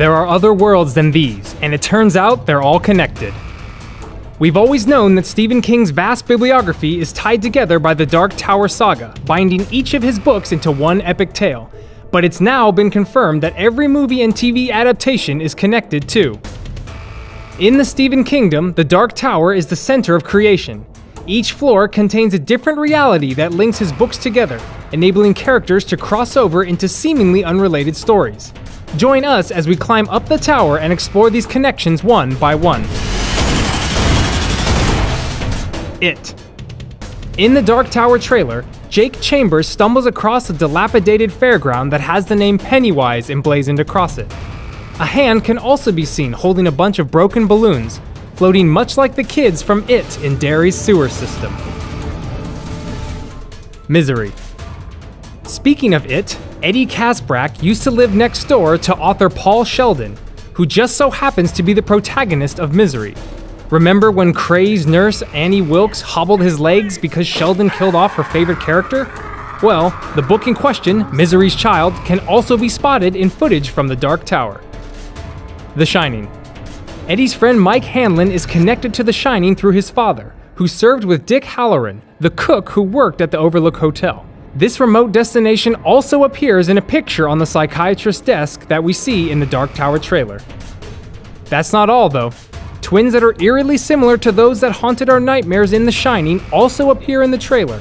There are other worlds than these, and it turns out they're all connected. We've always known that Stephen King's vast bibliography is tied together by the Dark Tower saga, binding each of his books into one epic tale, but it's now been confirmed that every movie and TV adaptation is connected too. In the Stephen Kingdom, the Dark Tower is the center of creation. Each floor contains a different reality that links his books together, enabling characters to cross over into seemingly unrelated stories. Join us as we climb up the tower and explore these connections one by one. It. In the Dark Tower trailer, Jake Chambers stumbles across a dilapidated fairground that has the name Pennywise emblazoned across it. A hand can also be seen holding a bunch of broken balloons, floating much like the kids from It in Derry's sewer system. Misery. Speaking of It, Eddie Kaspbrak used to live next door to author Paul Sheldon, who just so happens to be the protagonist of Misery. Remember when crazed nurse Annie Wilkes hobbled his legs because Sheldon killed off her favorite character? Well, the book in question, Misery's Child, can also be spotted in footage from the Dark Tower. The Shining. Eddie's friend Mike Hanlon is connected to The Shining through his father, who served with Dick Halloran, the cook who worked at the Overlook Hotel. This remote destination also appears in a picture on the psychiatrist's desk that we see in the Dark Tower trailer. That's not all, though. Twins that are eerily similar to those that haunted our nightmares in The Shining also appear in the trailer,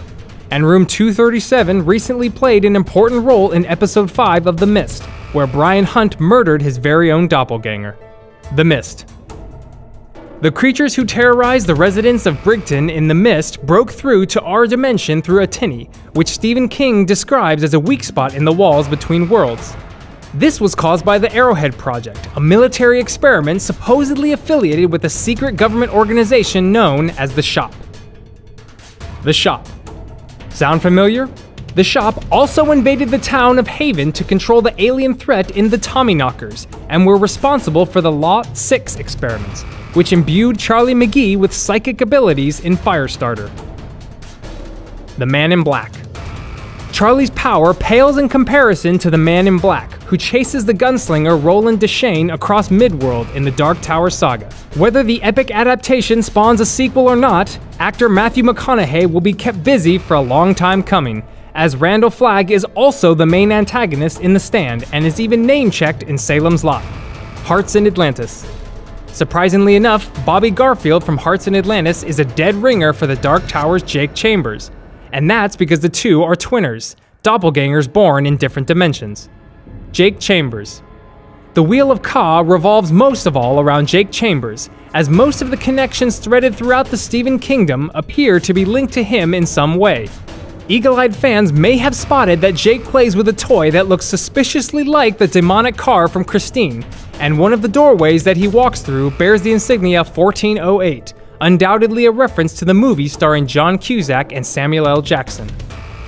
and Room 237 recently played an important role in Episode 5 of The Mist, where Brian Hunt murdered his very own doppelganger. The Mist. The creatures who terrorized the residents of Brigton in The Mist broke through to our dimension through a tinny, which Stephen King describes as a weak spot in the walls between worlds. This was caused by the Arrowhead Project, a military experiment supposedly affiliated with a secret government organization known as the Shop. The Shop. Sound familiar? The Shop also invaded the town of Haven to control the alien threat in the Tommyknockers, and were responsible for the Lot 6 experiments, which imbued Charlie McGee with psychic abilities in Firestarter. The Man in Black. Charlie's power pales in comparison to the Man in Black, who chases the gunslinger Roland Deschain across Midworld in the Dark Tower saga. Whether the epic adaptation spawns a sequel or not, actor Matthew McConaughey will be kept busy for a long time coming, as Randall Flagg is also the main antagonist in The Stand and is even name-checked in Salem's Lot. Hearts in Atlantis. Surprisingly enough, Bobby Garfield from Hearts in Atlantis is a dead ringer for the Dark Tower's Jake Chambers, and that's because the two are twinners, doppelgangers born in different dimensions. Jake Chambers. The Wheel of Ka revolves most of all around Jake Chambers, as most of the connections threaded throughout the Stephen Kingdom appear to be linked to him in some way. Eagle-eyed fans may have spotted that Jake plays with a toy that looks suspiciously like the demonic car from Christine, and one of the doorways that he walks through bears the insignia 1408, undoubtedly a reference to the movie starring John Cusack and Samuel L. Jackson.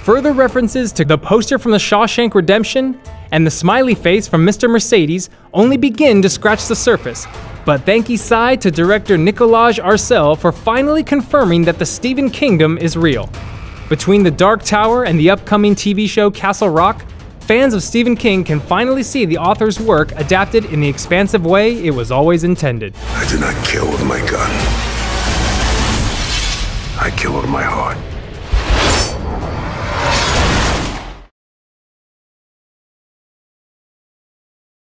Further references to the poster from The Shawshank Redemption and the smiley face from Mr. Mercedes only begin to scratch the surface, but thank ye side to director Nicolas Arcel for finally confirming that the Stephen Kingdom is real. Between the Dark Tower and the upcoming TV show Castle Rock, fans of Stephen King can finally see the author's work adapted in the expansive way it was always intended. I do not kill with my gun. I kill with my heart.